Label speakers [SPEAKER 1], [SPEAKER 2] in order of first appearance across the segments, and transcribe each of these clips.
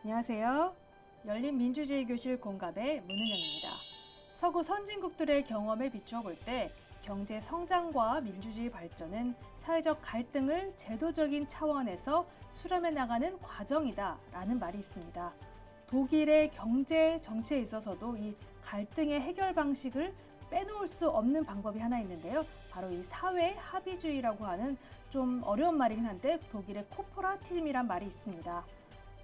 [SPEAKER 1] 안녕하세요. 열린민주주의교실 공감의 문은영입니다. 서구 선진국들의 경험에 비추어 볼 때 경제 성장과 민주주의 발전은 사회적 갈등을 제도적인 차원에서 수렴해 나가는 과정이다라는 말이 있습니다. 독일의 경제 정치에 있어서도 이 갈등의 해결 방식을 빼놓을 수 없는 방법이 하나 있는데요. 바로 이 사회 합의주의라고 하는 좀 어려운 말이긴 한데 독일의 코퍼라티즘이란 말이 있습니다.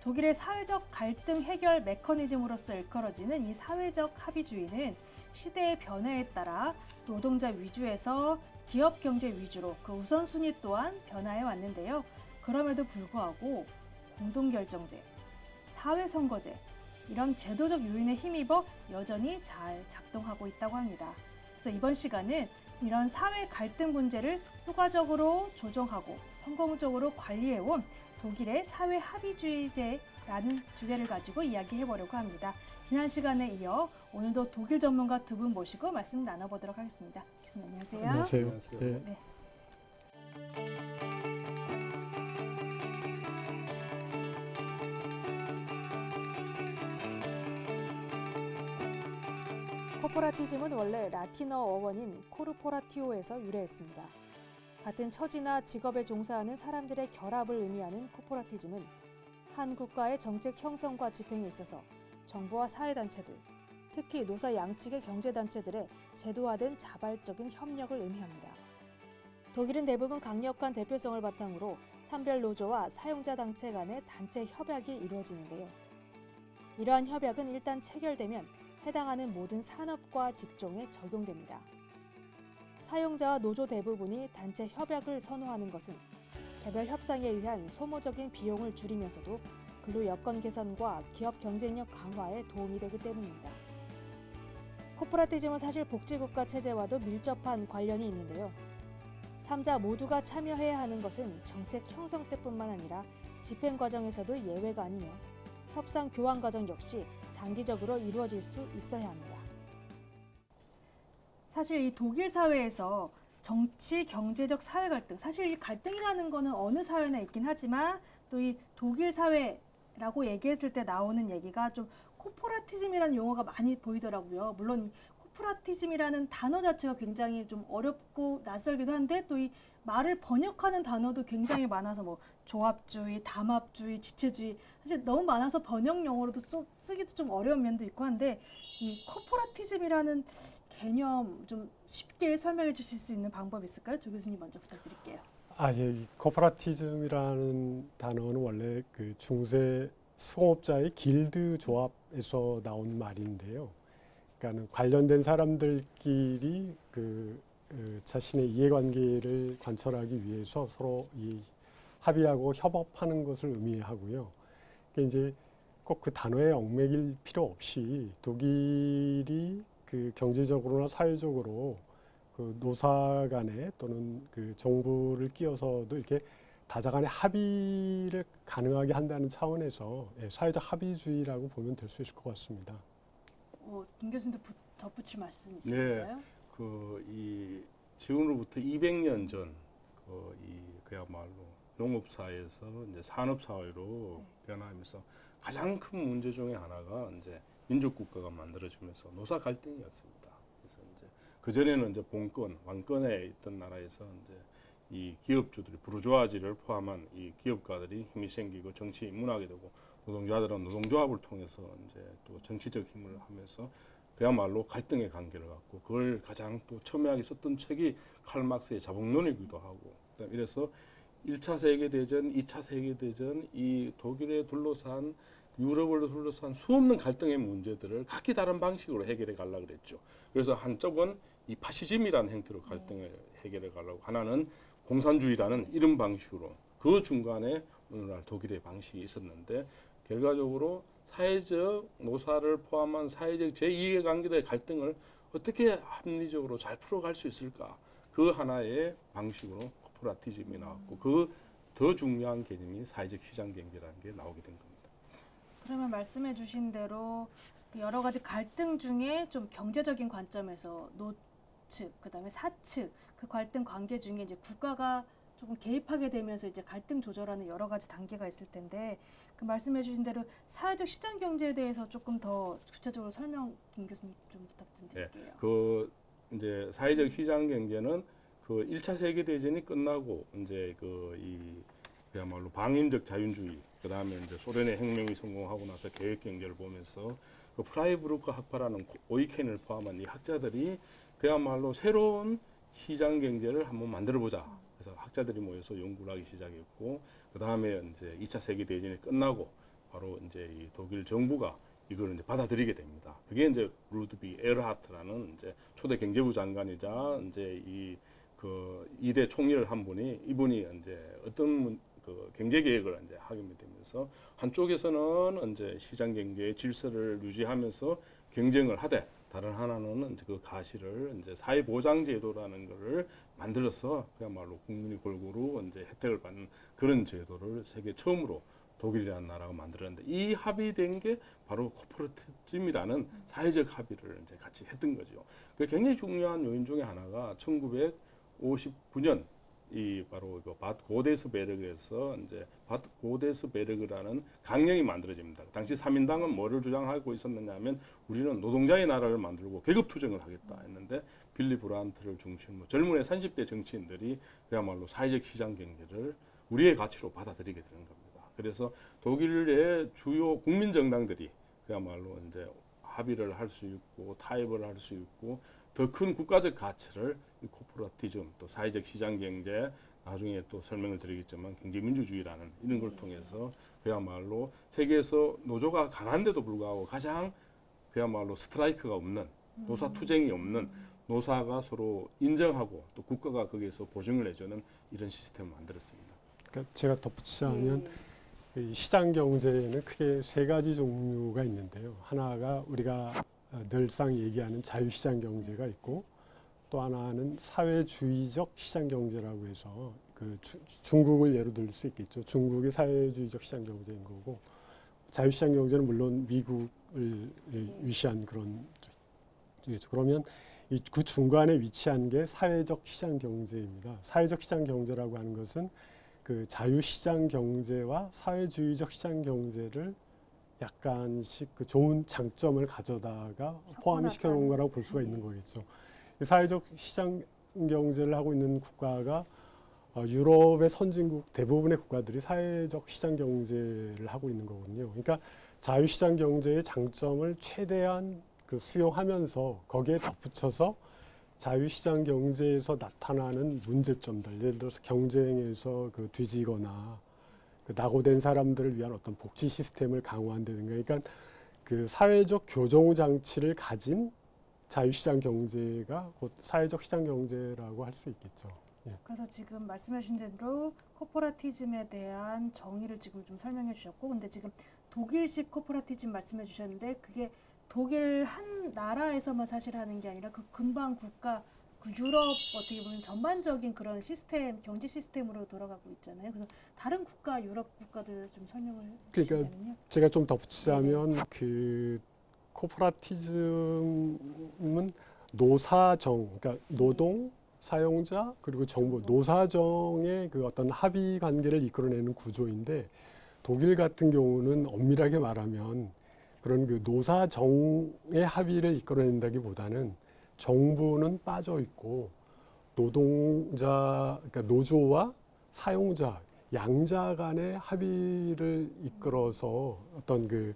[SPEAKER 1] 독일의 사회적 갈등 해결 메커니즘으로서 일컬어지는 이 사회적 합의주의는 시대의 변화에 따라 노동자 위주에서 기업 경제 위주로 그 우선순위 또한 변화해 왔는데요. 그럼에도 불구하고 공동결정제, 사회선거제, 이런 제도적 요인에 힘입어 여전히 잘 작동하고 있다고 합니다. 그래서 이번 시간은 이런 사회 갈등 문제를 효과적으로 조정하고 성공적으로 관리해온 독일의 사회 합의주의제라는 주제를 가지고 이야기해 보려고 합니다. 지난 시간에 이어 오늘도 독일 전문가 두 분 모시고 말씀 나눠보도록 하겠습니다. 교수님 안녕하세요.
[SPEAKER 2] 안녕하세요.
[SPEAKER 3] 안녕하세요.
[SPEAKER 2] 네.
[SPEAKER 1] 네. 코퍼라티즘은 원래 라틴어 어원인 코르포라티오에서 유래했습니다. 같은 처지나 직업에 종사하는 사람들의 결합을 의미하는 코퍼라티즘은 한 국가의 정책 형성과 집행에 있어서 정부와 사회단체들, 특히 노사 양측의 경제단체들의 제도화된 자발적인 협력을 의미합니다. 독일은 대부분 강력한 대표성을 바탕으로 산별노조와 사용자단체 간의 단체 협약이 이루어지는데요. 이러한 협약은 일단 체결되면 해당하는 모든 산업과 직종에 적용됩니다. 사용자와 노조 대부분이 단체 협약을 선호하는 것은 개별 협상에 의한 소모적인 비용을 줄이면서도 근로 여건 개선과 기업 경쟁력 강화에 도움이 되기 때문입니다. 코퍼라티즘은 사실 복지국가 체제와도 밀접한 관련이 있는데요. 3자 모두가 참여해야 하는 것은 정책 형성 때뿐만 아니라 집행 과정에서도 예외가 아니며 협상 교환 과정 역시 장기적으로 이루어질 수 있어야 합니다. 사실 이 독일 사회에서 정치, 경제적 사회 갈등, 사실 이 갈등이라는 거는 어느 사회나 있긴 하지만 또 이 독일 사회라고 얘기했을 때 나오는 얘기가 좀 코퍼라티즘이라는 용어가 많이 보이더라고요. 물론 코퍼라티즘이라는 단어 자체가 굉장히 좀 어렵고 낯설기도 한데 또 이 말을 번역하는 단어도 굉장히 많아서 뭐 조합주의, 담합주의, 지체주의 사실 너무 많아서 번역 용어로도 쓰기도 좀 어려운 면도 있고 한데 이 코퍼라티즘이라는 개념 좀 쉽게 설명해 주실 수 있는 방법이 있을까요? 조 교수님 먼저 부탁드릴게요.
[SPEAKER 2] 예. 이 코퍼라티즘이라는 단어는 원래 그 중세 수공업자의 길드 조합에서 나온 말인데요. 그러니까 관련된 사람들끼리 자신의 이해관계를 관철하기 위해서 서로 이 합의하고 협업하는 것을 의미하고요. 그러니까 이제 꼭 그 단어에 얽매일 필요 없이 독일이 그 경제적으로나 사회적으로 그 노사 간에 또는 그 정부를 끼워서도 이렇게 다자 간의 합의를 가능하게 한다는 차원에서 사회적 합의주의라고 보면 될 수 있을 것 같습니다.
[SPEAKER 1] 김 교수님도 덧붙일 말씀 있으실까요?
[SPEAKER 3] 이 지금으로부터 200년 전, 그야말로 농업사회에서 이제 산업사회로 변화하면서 가장 큰 문제 중에 하나가 이제 민족국가가 만들어지면서 노사 갈등이었습니다. 그래서 이제 그전에는 이제 본권, 왕권에 있던 나라에서 이제 이 기업주들이 부르주아지를 포함한 이 기업가들이 힘이 생기고 정치에 입문하게 되고 노동자들은 노동조합을 통해서 이제 또 정치적 힘을 하면서 그야말로 갈등의 관계를 갖고 그걸 가장 또 첨예하게 썼던 책이 칼막스의 자본론이기도 하고 이래서 1차 세계대전, 2차 세계대전 이 독일에 둘러싼 유럽을 둘러싼 수없는 갈등의 문제들을 각기 다른 방식으로 해결해 가려고 그랬죠. 그래서 한쪽은 이 파시즘이라는 형태로 갈등을 해결해 가려고 하나는 공산주의라는 이런 방식으로 그 중간에 오늘날 독일의 방식이 있었는데 결과적으로 사회적 노사를 포함한 사회적 제2의 관계들의 갈등을 어떻게 합리적으로 잘 풀어갈 수 있을까 그 하나의 방식으로 코퍼라티즘이 나왔고 그 더 중요한 개념이 사회적 시장 경제라는 게 나오게 된 겁니다.
[SPEAKER 1] 그러면 말씀해 주신 대로 여러 가지 갈등 중에 좀 경제적인 관점에서 노측, 그다음에 사측 그 갈등 관계 중에 이제 국가가 조금 개입하게 되면서 이제 갈등 조절하는 여러 가지 단계가 있을 텐데 그 말씀해주신 대로 사회적 시장 경제에 대해서 조금 더 구체적으로 설명 김 교수님 좀 부탁드릴게요.
[SPEAKER 3] 그 이제 사회적 시장 경제는 그 1차 세계 대전이 끝나고 이제 그야말로 방임적 자윤주의, 그다음에 이제 소련의 혁명이 성공하고 나서 계획 경제를 보면서 그 프라이부르크 학파라는 오이켄을 포함한 이 학자들이 그야말로 새로운 시장 경제를 한번 만들어 보자. 그래서 학자들이 모여서 연구를 하기 시작했고, 그다음에 이제 2차 세계 대전이 끝나고 바로 이제 이 독일 정부가 이걸 이제 받아들이게 됩니다. 그게 이제 루드비 에르하트라는 이제 초대 경제부 장관이자 이제 그 2대 총리를 한 분이, 이분이 이제 어떤 그 경제 계획을 이제 하게 되면서 한쪽에서는 이제 시장 경제의 질서를 유지하면서 경쟁을 하되, 다른 하나는 이제 그 가시를 이제 사회보장제도라는 거를 만들어서 그야말로 국민이 골고루 이제 혜택을 받는 그런 제도를 세계 처음으로 독일이라는 나라가 만들었는데, 이 합의된 게 바로 코퍼레티즘이라는 사회적 합의를 이제 같이 했던 거죠. 그 굉장히 중요한 요인 중에 하나가 1959년 이 바로 그 밭 고데스베르그에서 이제 밭 고데스베르그라는 강령이 만들어집니다. 당시 3인당은 뭐를 주장하고 있었느냐면, 우리는 노동자의 나라를 만들고 계급 투쟁을 하겠다 했는데, 빌리 브란트를 중심으로 젊은 30대 정치인들이 그야말로 사회적 시장 경제를 우리의 가치로 받아들이게 되는 겁니다. 그래서 독일의 주요 국민 정당들이 그야말로 이제 합의를 할 수 있고 타협을 할 수 있고, 더 큰 국가적 가치를 이 코퍼레티즘, 또 사회적 시장 경제, 나중에 또 설명을 드리겠지만 경제민주주의라는 이런 걸 통해서 그야말로 세계에서 노조가 강한데도 불구하고 가장 그야말로 스트라이크가 없는, 노사 투쟁이 없는, 노사가 서로 인정하고 또 국가가 거기에서 보증을 해주는 이런 시스템을 만들었습니다.
[SPEAKER 2] 그러니까 제가 덧붙이자면 이 시장 경제에는 크게 세 가지 종류가 있는데요. 하나가 우리가 늘상 얘기하는 자유시장 경제가 있고, 또 하나는 사회주의적 시장 경제라고 해서 그 중국을 예로 들 수 있겠죠. 중국이 사회주의적 시장 경제인 거고, 자유시장 경제는 물론 미국을 위시한 그런 쪽이죠. 그러면 이 그 중간에 위치한 게 사회적 시장 경제입니다. 사회적 시장 경제라고 하는 것은 그 자유시장 경제와 사회주의적 시장 경제를 약간씩 그 좋은 장점을 가져다가 포함시켜 놓은 거라고 볼 수가 있는 거겠죠. 사회적 시장 경제를 하고 있는 국가가 유럽의 선진국 대부분의 국가들이 사회적 시장 경제를 하고 있는 거거든요. 그러니까 자유시장 경제의 장점을 최대한 그 수용하면서 거기에 덧붙여서 자유시장 경제에서 나타나는 문제점들, 예를 들어서 경쟁에서 그 뒤지거나 그 낙오된 사람들을 위한 어떤 복지 시스템을 강화한다든가, 그러니까 그 사회적 교정 장치를 가진 자유시장 경제가 곧 사회적 시장 경제라고 할 수 있겠죠. 예.
[SPEAKER 1] 그래서 지금 말씀해 주신 대로 코퍼레티즘에 대한 정의를 지금 좀 설명해 주셨고, 근데 지금 독일식 코퍼레티즘 말씀해 주셨는데 그게 독일 한 나라에서만 사실 하는 게 아니라 그 근방 국가, 그 유럽 어떻게 보면 전반적인 그런 시스템, 경제 시스템으로 돌아가고 있잖아요. 그래서 다른 국가, 유럽 국가들 좀 설명을 해주시면요.
[SPEAKER 2] 제가 좀 덧붙이자면 그 코퍼레티즘은 노사정, 그러니까 노동, 사용자 그리고 정부, 노사정의 그 어떤 합의 관계를 이끌어내는 구조인데, 독일 같은 경우는 엄밀하게 말하면 그런 그 노사정의 합의를 이끌어낸다기보다는 정부는 빠져 있고 노동자, 그러니까 노조와 사용자, 양자 간의 합의를 이끌어서 어떤 그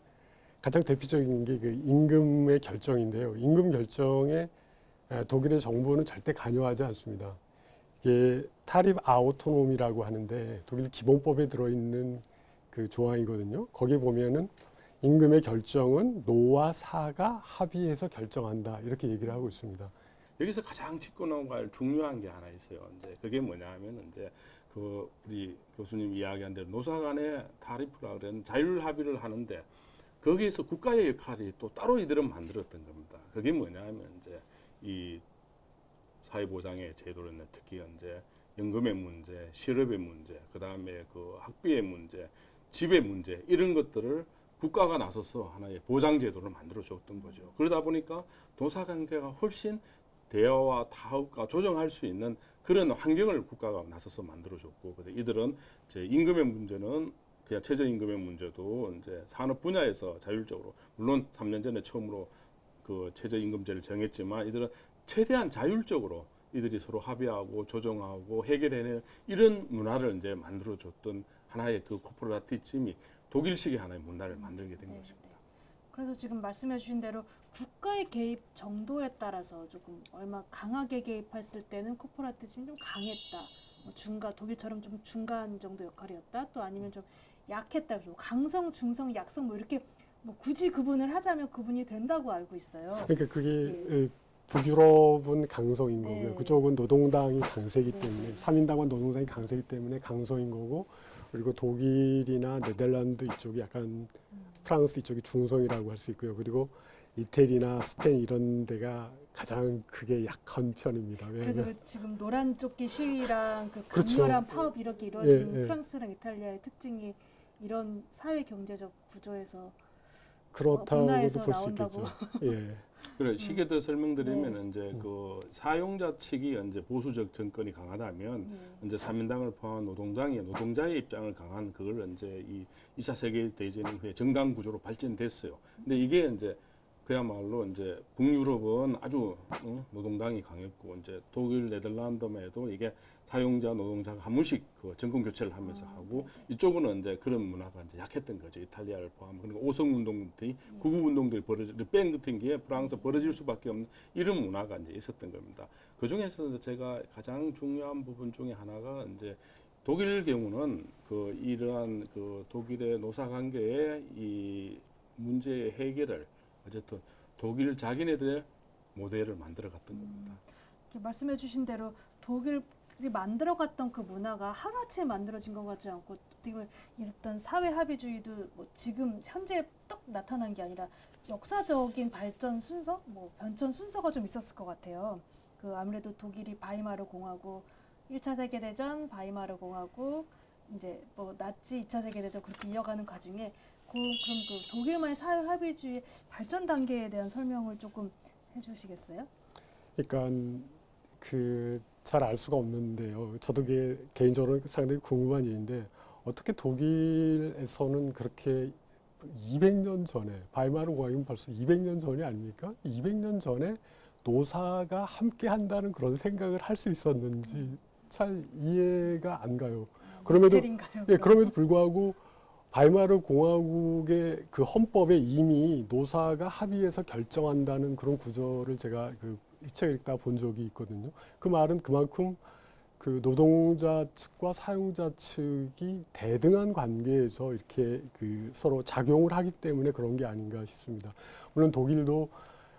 [SPEAKER 2] 가장 대표적인 게 그 임금의 결정인데요. 임금 결정에 독일의 정부는 절대 관여하지 않습니다. 이게 타립 아우토노미라고 하는데 독일 기본법에 들어있는 그 조항이거든요. 거기 보면은 임금의 결정은 노와 사가 합의해서 결정한다, 이렇게 얘기를 하고 있습니다.
[SPEAKER 3] 여기서 가장 짚고 넘어갈 중요한 게 하나 있어요. 이제 그게 뭐냐면 이제 그 우리 교수님 이야기한 대로 노사 간의 타리프라 그런 자율 합의를 하는데, 거기에서 국가의 역할이 또 따로 이들은 만들었던 겁니다. 그게 뭐냐면 이제 이 사회보장의 제도를, 특히 이제 연금의 문제, 실업의 문제, 그 다음에 그 학비의 문제, 집의 문제, 이런 것들을 국가가 나서서 하나의 보장 제도를 만들어 줬던 거죠. 그러다 보니까 노사 관계가 훨씬 대화와 타협과 조정할 수 있는 그런 환경을 국가가 나서서 만들어줬고, 근데 이들은 이제 임금의 문제는 그냥 최저임금의 문제도 이제 산업 분야에서 자율적으로, 물론 3년 전에 처음으로 그 최저임금제를 정했지만 이들은 최대한 자율적으로 이들이 서로 합의하고 조정하고 해결해낼 이런 문화를 이제 만들어줬던 하나의 그 코퍼레티즘이 독일식의 하나의 문화를 만들게 된 것입니다.
[SPEAKER 1] 그래서 지금 말씀해주신 대로 국가의 개입 정도에 따라서 조금 얼마 강하게 개입했을 때는 코퍼레티즘이 좀 강했다. 뭐 독일처럼 좀 중간 정도 역할이었다. 또 아니면 좀 약했다. 뭐 강성, 중성, 약성 뭐 이렇게 뭐 굳이 구분을 하자면 구분이 된다고 알고 있어요.
[SPEAKER 2] 그러니까 그게
[SPEAKER 1] 네.
[SPEAKER 2] 북유럽은 강성인 거고요.
[SPEAKER 1] 네.
[SPEAKER 2] 그쪽은 노동당이 강세이기
[SPEAKER 1] 네.
[SPEAKER 2] 때문에 3인당과 노동당이 강세이기 때문에 강성인 거고, 그리고 독일이나 네덜란드 이쪽이 약간 프랑스 이쪽이 중성이라고 할 수 있고요. 그리고 이태리나 스페인 이런 데가 가장 크게 약한 편입니다.
[SPEAKER 1] 그래서
[SPEAKER 2] 왜냐하면
[SPEAKER 1] 지금 노란 조끼 시위랑 그
[SPEAKER 2] 그렇죠.
[SPEAKER 1] 강렬한 파업 이렇게 이루어지는
[SPEAKER 2] 예, 예.
[SPEAKER 1] 프랑스랑 이탈리아의 특징이 이런 사회 경제적 구조에서
[SPEAKER 2] 그렇다고도
[SPEAKER 1] 문화에서
[SPEAKER 2] 볼 수
[SPEAKER 1] 나온다고.
[SPEAKER 2] 있겠죠. 예.
[SPEAKER 3] 그래 시계 더 설명드리면
[SPEAKER 1] 네.
[SPEAKER 3] 이제 그 사용자 측이 이제 보수적 정권이 강하다면 이제 3인당을 포함한 노동당이 노동자의 입장을 강한 그걸 이제 이 2차 세계 대전 이후에 정당 구조로 발전됐어요. 근데 이게 이제 그야말로 이제 북유럽은 아주 노동당이 강했고, 이제 독일, 네덜란드만 해도 이게 사용자, 노동자가 한 번씩 그 정권 교체를 하면서 하고, 이쪽은 이제 그런 문화가 이제 약했던 거죠. 이탈리아를 포함. 그리고 오성 운동들이 구국 운동들이 뺑 같은 게 프랑스 벌어질 수밖에 없는 이런 문화가 이제 있었던 겁니다. 그 중에서 제가 가장 중요한 부분 중에 하나가 이제 독일 경우는 그 이러한 그 독일의 노사 관계의 이 문제의 해결을 어쨌든 독일 자기네들의 모델을 만들어 갔던 겁니다.
[SPEAKER 1] 이렇게 말씀해주신 대로 독일이 만들어갔던 그 문화가 하루아침에 만들어진 것 같지 않고 어떻게 보면 이랬던 사회 합의주의도 뭐 지금 현재 딱 나타난 게 아니라 역사적인 발전 순서, 뭐 변천 순서가 좀 있었을 것 같아요. 그 아무래도 독일이 바이마르 공화국, 1차 세계대전, 바이마르 공화국, 이제 뭐 나치 2차 세계대전 그렇게 이어가는 과정에 그럼 그 독일만의 사회 합의주의 발전 단계에 대한 설명을 조금 해주시겠어요?
[SPEAKER 2] 그러니까 그 잘 알 수가 없는데요. 저도 그게 개인적으로 상당히 궁금한 일인데, 어떻게 독일에서는 그렇게 200년 전에, 바이마르 공화국은 벌써 200년 전이 아닙니까? 200년 전에 노사가 함께 한다는 그런 생각을 할 수 있었는지 잘 이해가 안 가요. 그럼에도
[SPEAKER 1] 미스테리인가요,
[SPEAKER 2] 예,
[SPEAKER 1] 그럼?
[SPEAKER 2] 그럼에도 불구하고 바이마르 공화국의 그 헌법에 이미 노사가 합의해서 결정한다는 그런 구조를 제가 이 책을 읽다 본 적이 있거든요. 그 말은 그만큼 그 노동자 측과 사용자 측이 대등한 관계에서 이렇게 그 서로 작용을 하기 때문에 그런 게 아닌가 싶습니다. 물론 독일도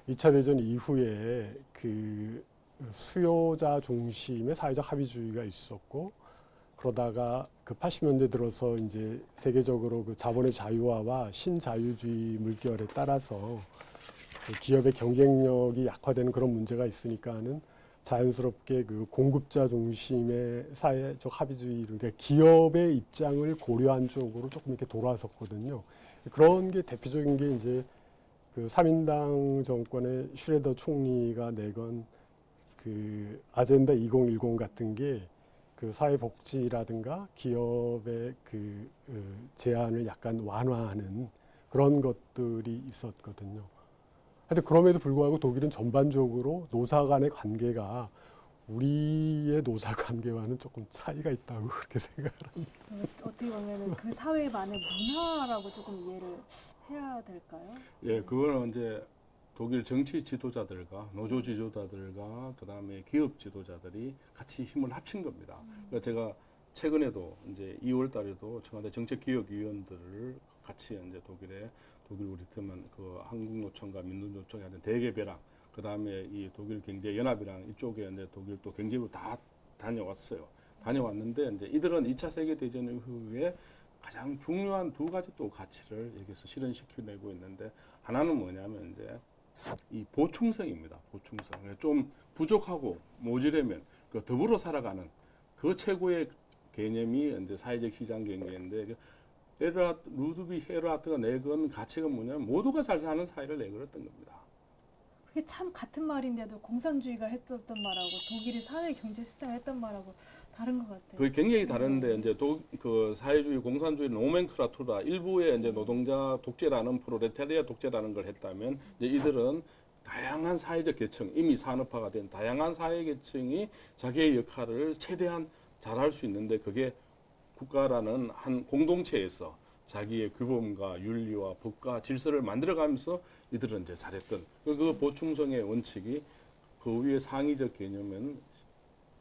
[SPEAKER 2] 2차 대전 이후에 그 수요자 중심의 사회적 합의주의가 있었고, 그러다가 그 80년대 들어서 이제 세계적으로 그 자본의 자유화와 신자유주의 물결에 따라서 그 기업의 경쟁력이 약화되는 그런 문제가 있으니까는 자연스럽게 그 공급자 중심의 사회적 합의주의, 그러니까 기업의 입장을 고려한 쪽으로 조금 이렇게 돌아섰거든요. 그런 게 대표적인 게 이제 그 3인당 정권의 슈레더 총리가 내건 그 아젠다 2010 같은 게 그 사회복지라든가 기업의 그 제한을 약간 완화하는 그런 것들이 있었거든요. 하여튼 그럼에도 불구하고 독일은 전반적으로 노사 간의 관계가 우리의 노사 관계와는 조금 차이가 있다고 그렇게 생각을 합니다.
[SPEAKER 1] 어떻게 보면 그 사회만의 문화라고 조금 이해를 해야 될까요?
[SPEAKER 3] 예, 그거는 이제 독일 정치 지도자들과 노조 지도자들과 그다음에 기업 지도자들이 같이 힘을 합친 겁니다. 그러니까 제가 최근에도 이제 2월 달에도 청와대 정책기획위원들을 같이 이제 독일 우리 팀은 그 한국노총과 민주노총이 하는 대개배랑 그다음에 이 독일 경제연합이랑 이쪽에 이제 독일 또 경제부 다 다녀왔어요. 다녀왔는데 이제 이들은 2차 세계 대전 이후에 가장 중요한 두 가지 또 가치를 여기서 실현시켜내고 있는데, 하나는 뭐냐면 이제 이 보충성입니다. 보충성. 좀 부족하고 모자라면 그 더불어 살아가는 그 최고의 개념이 이제 사회적 시장 경제인데, 루드비 헤르하트가 내건 가치가 뭐냐면 모두가 잘 사는 사회를 내걸었던 겁니다.
[SPEAKER 1] 그게 참 같은 말인데도 공산주의가 했었던 말하고 독일이 사회 경제 시스템 했던 말하고 다른 것 같아요.
[SPEAKER 3] 그게 굉장히 다른데 이제 그 사회주의 공산주의 노멘클라투라 일부의 이제 노동자 독재라는 프롤레타리아 독재라는 걸 했다면 이제 이들은 다양한 사회적 계층 이미 산업화가 된 다양한 사회 계층이 자기의 역할을 최대한 잘할 수 있는데 그게 국가라는 한 공동체에서 자기의 규범과 윤리와 법과 질서를 만들어가면서 이들은 이제 잘했던 그 보충성의 원칙이 그 위에 상위적 개념은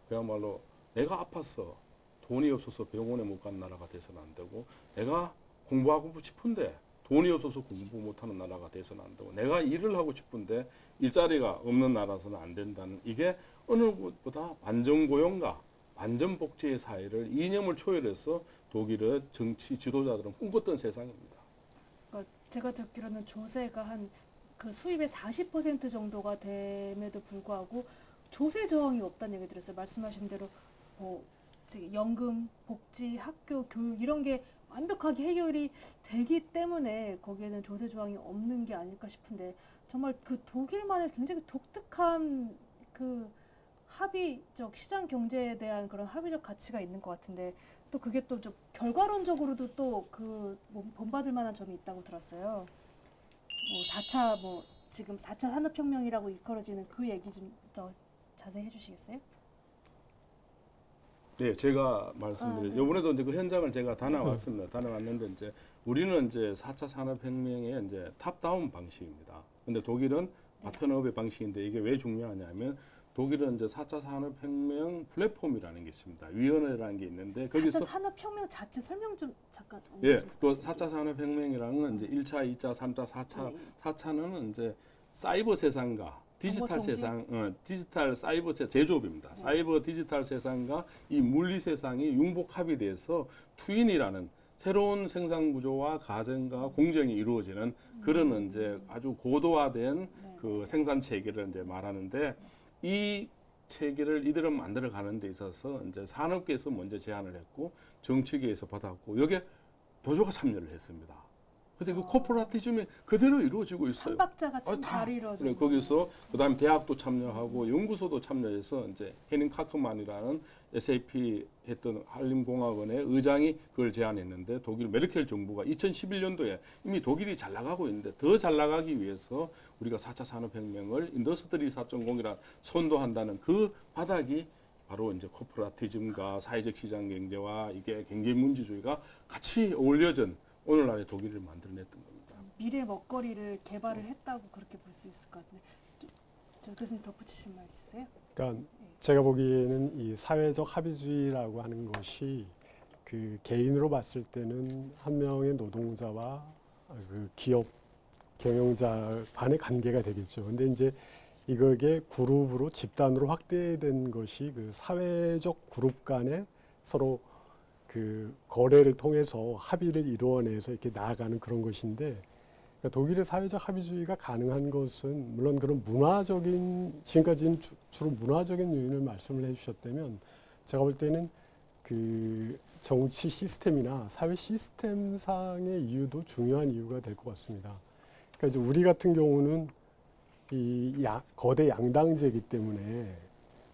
[SPEAKER 3] 그야말로 내가 아파서 돈이 없어서 병원에 못 간 나라가 돼서는 안 되고 내가 공부하고 싶은데 돈이 없어서 공부 못하는 나라가 돼서는 안 되고 내가 일을 하고 싶은데 일자리가 없는 나라서는 안 된다는 이게 어느 것보다 반정고용과 반전복지의 사회를 이념을 초월해서 독일의 정치 지도자들은 꿈꿨던 세상입니다.
[SPEAKER 1] 그러니까 제가 듣기로는 조세가 한 그 수입의 40% 정도가 됨에도 불구하고 조세 저항이 없다는 얘기 들었어요. 말씀하신 대로 뭐 연금, 복지, 학교, 교육 이런 게 완벽하게 해결이 되기 때문에 거기에는 조세 저항이 없는 게 아닐까 싶은데 정말 그 독일만의 굉장히 독특한 그 합의적 시장 경제에 대한 그런 합의적 가치가 있는 것 같은데 또 그게 또 좀 결과론적으로도 또 그 본받을 만한 점이 있다고 들었어요. 뭐 4차 뭐 지금 4차 산업혁명이라고 일컬어지는 그 얘기 좀 더 자세히 해주시겠어요?
[SPEAKER 3] 네, 제가 말씀드린
[SPEAKER 1] 네.
[SPEAKER 3] 이번에도 이제 그 현장을 제가 다녀왔습니다. 다녀왔는데 이제 우리는 이제 4차 산업혁명의 이제 탑다운 방식입니다. 근데 독일은 바텀업의 방식인데 이게 왜 중요하냐면 독일은 이제 4차 산업혁명 플랫폼이라는 게 있습니다. 위원회라는 게 있는데
[SPEAKER 1] 4차
[SPEAKER 3] 거기서
[SPEAKER 1] 산업혁명 자체 설명 좀 잠깐.
[SPEAKER 3] 예, 또 4차 산업혁명이라는 건 이제 1차, 2차, 3차, 4차.
[SPEAKER 1] 네.
[SPEAKER 3] 4차는 이제 사이버 세상과 디지털
[SPEAKER 1] 정보통신?
[SPEAKER 3] 세상, 디지털 사이버 제조업입니다. 사이버 디지털 세상과 이 물리 세상이 융복합이 돼서 트윈이라는 새로운 생산 구조와 가정과 공정이 이루어지는 그런 이제 아주 고도화된 그 생산 체계를 이제 말하는데 이 체계를 이들은 만들어 가는 데 있어서 이제 산업계에서 먼저 제안을 했고 정치계에서 받았고 여기에 도조가 참여를 했습니다. 근데 그 코퍼레티즘이 그대로 이루어지고 있어요.
[SPEAKER 1] 삼박자가 참
[SPEAKER 3] 다.
[SPEAKER 1] 잘 이루어져.
[SPEAKER 3] 그래, 거기서 그다음에 대학도 참여하고 연구소도 참여해서 이제 헤닝 카크만이라는 SAP 했던 한림공학원의 의장이 그걸 제안했는데 독일 메르켈 정부가 2011년도에 이미 독일이 잘 나가고 있는데 더 잘 나가기 위해서 우리가 4차 산업혁명을 인더스트리 4.0이라 선도한다는 그 바닥이 바로 이제 코퍼레티즘과 사회적 시장 경제와 이게 경제민주주의가 같이 어울려진 오늘날의 독일을 만들어냈던 겁니다.
[SPEAKER 1] 미래 먹거리를 개발을 했다고 그렇게 볼 수 있을 것 같은데 저 교수님 덧붙이실 말 있으세요?
[SPEAKER 2] 그러니까 제가 보기에는 이 사회적 합의주의라고 하는 것이 그 개인으로 봤을 때는 한 명의 노동자와 그 기업 경영자 간의 관계가 되겠죠. 근데 이제 이게 그룹으로 집단으로 확대된 것이 그 사회적 그룹 간에 서로 그 거래를 통해서 합의를 이루어내서 이렇게 나아가는 그런 것인데 그러니까 독일의 사회적 합의주의가 가능한 것은 물론 그런 문화적인 지금까지는 주로 문화적인 요인을 말씀을 해주셨다면 제가 볼 때는 그 정치 시스템이나 사회 시스템상의 이유도 중요한 이유가 될 것 같습니다. 그러니까 이제 우리 같은 경우는 이 거대 양당제이기 때문에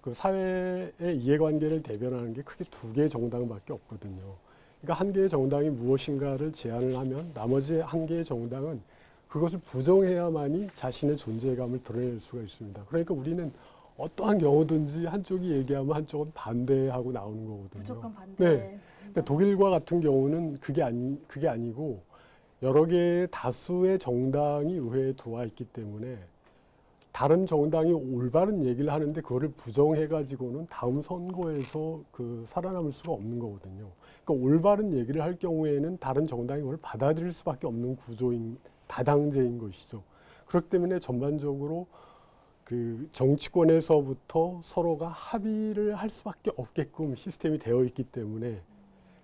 [SPEAKER 2] 그 사회의 이해관계를 대변하는 게 크게 두 개의 정당밖에 없거든요. 그러니까 한 개의 정당이 무엇인가를 제안을 하면 나머지 한 개의 정당은 그것을 부정해야만이 자신의 존재감을 드러낼 수가 있습니다. 그러니까 우리는 어떠한 경우든지 한쪽이 얘기하면 한쪽은 반대하고 나오는 거거든요.
[SPEAKER 1] 무조건 반대.
[SPEAKER 2] 네. 근데 독일과 같은 경우는 그게 아니고 여러 개의 다수의 정당이 의회에 들어와 있기 때문에 다른 정당이 올바른 얘기를 하는데 그거를 부정해가지고는 다음 선거에서 그 살아남을 수가 없는 거거든요. 그러니까 올바른 얘기를 할 경우에는 다른 정당이 그걸 받아들일 수밖에 없는 구조인 다당제인 것이죠. 그렇기 때문에 전반적으로 그 정치권에서부터 서로가 합의를 할 수밖에 없게끔 시스템이 되어 있기 때문에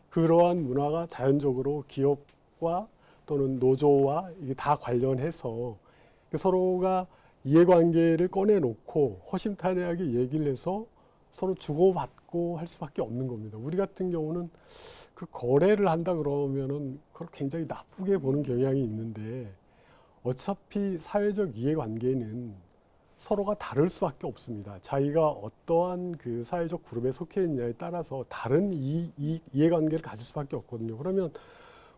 [SPEAKER 2] 그러한 문화가 자연적으로 기업과 또는 노조와 이게 다 관련해서 서로가 이해관계를 꺼내놓고 허심탄회하게 얘기를 해서 서로 주고받고 할 수밖에 없는 겁니다. 우리 같은 경우는 그 거래를 한다 그러면은 그걸 굉장히 나쁘게 보는 경향이 있는데 어차피 사회적 이해관계는 서로가 다를 수밖에 없습니다. 자기가 어떠한 그 사회적 그룹에 속해 있냐에 따라서 다른 이해관계를 가질 수밖에 없거든요. 그러면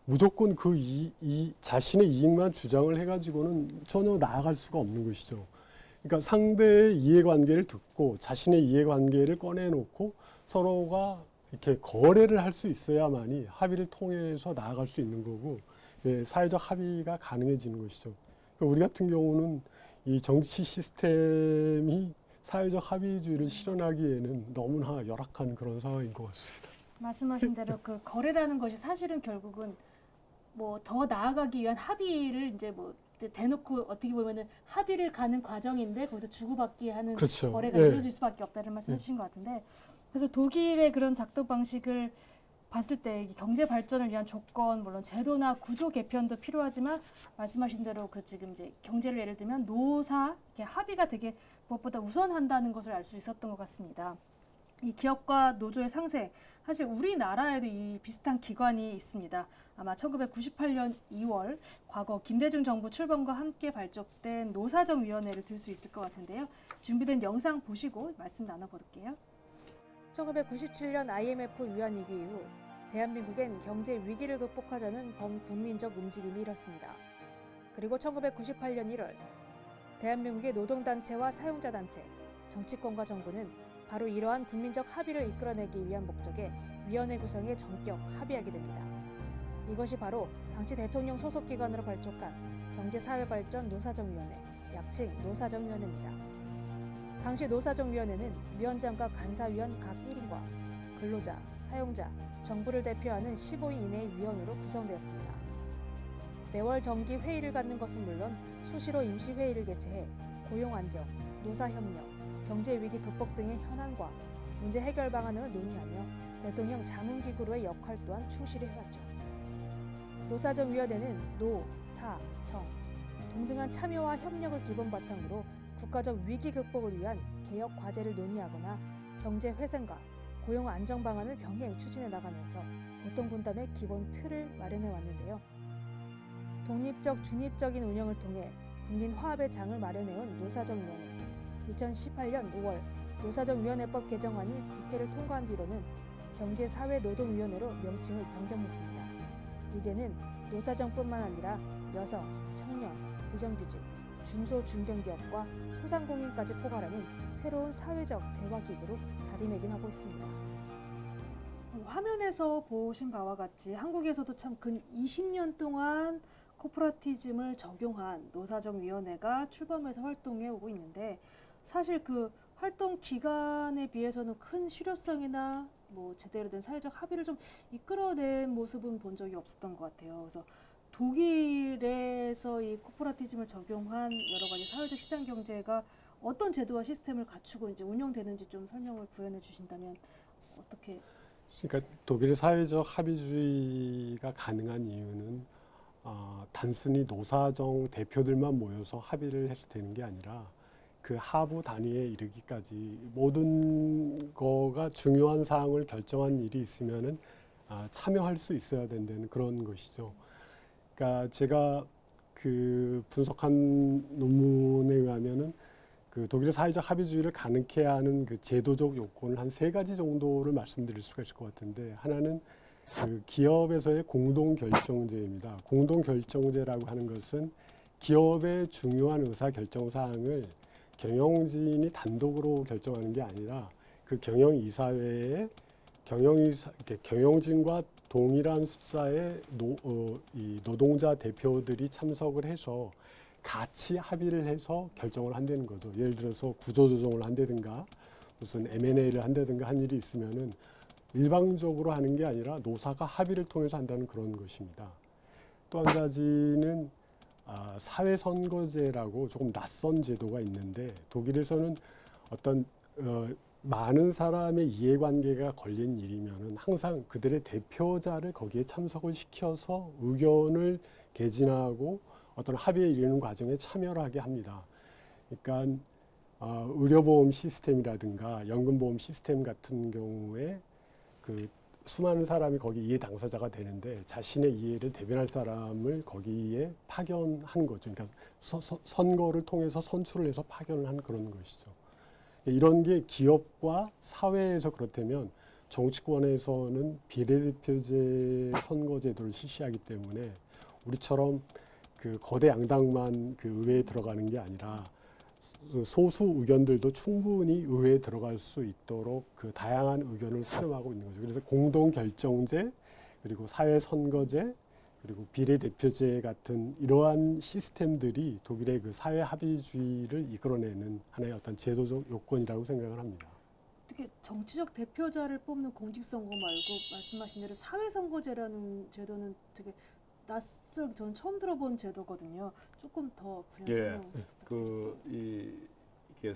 [SPEAKER 2] 무조건 그 자신의 이익만 주장을 해가지고는 전혀 나아갈 수가 없는 것이죠. 그러니까 상대의 이해관계를 듣고 자신의 이해관계를 꺼내놓고 서로가 이렇게 거래를 할 수 있어야만이 합의를 통해서 나아갈 수 있는 거고, 예, 사회적 합의가 가능해지는 것이죠. 그러니까 우리 같은 경우는 이 정치 시스템이 사회적 합의주의를 실현하기에는 너무나 열악한 그런 상황인 것 같습니다.
[SPEAKER 1] 말씀하신 대로 그 거래라는 것이 사실은 결국은 뭐 더 나아가기 위한 합의를 이제 뭐 대놓고 어떻게 보면은 합의를 가는 과정인데 거기서 주고받기 하는
[SPEAKER 2] 그렇죠.
[SPEAKER 1] 거래가
[SPEAKER 2] 예.
[SPEAKER 1] 이루어질 수밖에 없다는 말씀 해주신 것 같은데, 그래서 독일의 그런 작동 방식을 봤을 때 경제 발전을 위한 조건, 물론 제도나 구조 개편도 필요하지만 말씀하신 대로 그 지금 이제 경제를 예를 들면 노사 이렇게 합의가 되게 무엇보다 우선한다는 것을 알 수 있었던 것 같습니다. 이 기업과 노조의 상생, 사실 우리나라에도 이 비슷한 기관이 있습니다. 아마 1998년 2월 과거 김대중 정부 출범과 함께 발족된 노사정위원회를 들 수 있을 것 같은데요. 준비된 영상 보시고 말씀 나눠볼게요. 1997년 IMF 위안위기 이후 대한민국엔 경제 위기를 극복하자는 범국민적 움직임이 일었습니다. 그리고 1998년 1월 대한민국의 노동단체와 사용자단체, 정치권과 정부는 바로 이러한 국민적 합의를 이끌어내기 위한 목적의 위원회 구성에 전격 합의하게 됩니다. 이것이 바로 당시 대통령 소속기관으로 발족한 경제사회발전 노사정위원회, 약칭 노사정위원회입니다. 당시 노사정위원회는 위원장과 간사위원 각 1인과 근로자, 사용자, 정부를 대표하는 15인 이내의 위원으로 구성되었습니다. 매월 정기 회의를 갖는 것은 물론 수시로 임시회의를 개최해 고용안정, 노사협력, 경제위기 극복 등의 현안과 문제 해결 방안을 논의하며 대통령 자문기구로의 역할 또한 충실히 해왔죠. 노사정위원회는 노, 사, 정, 동등한 참여와 협력을 기본 바탕으로 국가적 위기 극복을 위한 개혁 과제를 논의하거나 경제 회생과 고용 안정 방안을 병행 추진해 나가면서 고통 분담의 기본 틀을 마련해 왔는데요. 독립적 중립적인 운영을 통해 국민 화합의 장을 마련해온 노사정위원회. 2018년 5월 노사정위원회법 개정안이 국회를 통과한 뒤로는 경제사회노동위원회로 명칭을 변경했습니다. 이제는 노사정뿐만 아니라 여성, 청년, 비정규직, 중소 중견기업과 소상공인까지 포괄하는 새로운 사회적 대화기구로 자리매김하고 있습니다. 화면에서 보신 바와 같이 한국에서도 참 근 20년 동안 코퍼러티즘을 적용한 노사정위원회가 출범해서 활동해 오고 있는데, 사실 그 활동 기간에 비해서는 큰 실효성이나 뭐 제대로 된 사회적 합의를 좀 이끌어낸 모습은 본 적이 없었던 것 같아요. 그래서 독일에서 이 코퍼러티즘을 적용한 여러 가지 사회적 시장 경제가 어떤 제도와 시스템을 갖추고 이제 운영되는지 좀 설명을 부연해 주신다면 어떻게?
[SPEAKER 2] 그러니까 독일의 사회적 합의주의가 가능한 이유는 단순히 노사정 대표들만 모여서 합의를 해서 되는 게 아니라 그 하부 단위에 이르기까지 모든 거가 중요한 사항을 결정한 일이 있으면은 참여할 수 있어야 된다는 그런 것이죠. 그러니까 제가 그 분석한 논문에 의하면은 그 독일의 사회적 합의주의를 가능케 하는 그 제도적 요건을 한 3가지 정도를 말씀드릴 수가 있을 것 같은데, 하나는 그 기업에서의 공동 결정제입니다. 공동 결정제라고 하는 것은 기업의 중요한 의사 결정 사항을 경영진이 단독으로 결정하는 게 아니라 그 경영이사회에 경영진과 동일한 숫자의 노동자 대표들이 참석을 해서 같이 합의를 해서 결정을 한다는 거죠. 예를 들어서 구조조정을 한다든가 무슨 M&A를 한다든가 한 일이 있으면은 일방적으로 하는 게 아니라 노사가 합의를 통해서 한다는 그런 것입니다. 또 한 가지는 사회선거제라고 조금 낯선 제도가 있는데, 독일에서는 어떤 많은 사람의 이해관계가 걸린 일이면은 항상 그들의 대표자를 거기에 참석을 시켜서 의견을 개진하고 어떤 합의에 이르는 과정에 참여를 하게 합니다. 그러니까 의료보험 시스템이라든가 연금보험 시스템 같은 경우에 그 수많은 사람이 거기 이해 당사자가 되는데 자신의 이해를 대변할 사람을 거기에 파견한 거죠. 그러니까 선거를 통해서 선출을 해서 파견을 한 그런 것이죠. 이런 게 기업과 사회에서 그렇다면 정치권에서는 비례대표제 선거제도를 실시하기 때문에 우리처럼 그 거대 양당만 그 의회에 들어가는 게 아니라 소수 의견들도 충분히 의회에 들어갈 수 있도록 그 다양한 의견을 수렴하고 있는 거죠. 그래서 공동 결정제 그리고 사회 선거제 그리고 비례대표제 같은 이러한 시스템들이 독일의 그 사회 합의주의를 이끌어내는 하나의 어떤 제도적 요건이라고 생각을 합니다.
[SPEAKER 1] 어떻게 정치적 대표자를 뽑는 공직선거 말고 말씀하신 대로 사회선거제라는 제도는 되게 저는 처음 들어본 제도거든요. 조금 더 부연
[SPEAKER 3] 예.
[SPEAKER 1] 설명.
[SPEAKER 3] 이게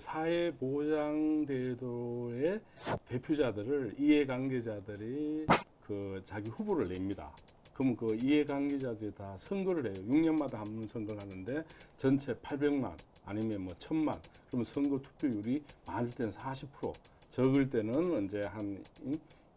[SPEAKER 3] 사회보장제도의 대표자들을 이해관계자들이 그 자기 후보를 냅니다. 그럼 그 이해관계자들이 다 선거를 해요. 6년마다 한 번 선거를 하는데 전체 800만 아니면 뭐 1000만 그러면 선거 투표율이 많을 때는 40% 적을 때는 이제 한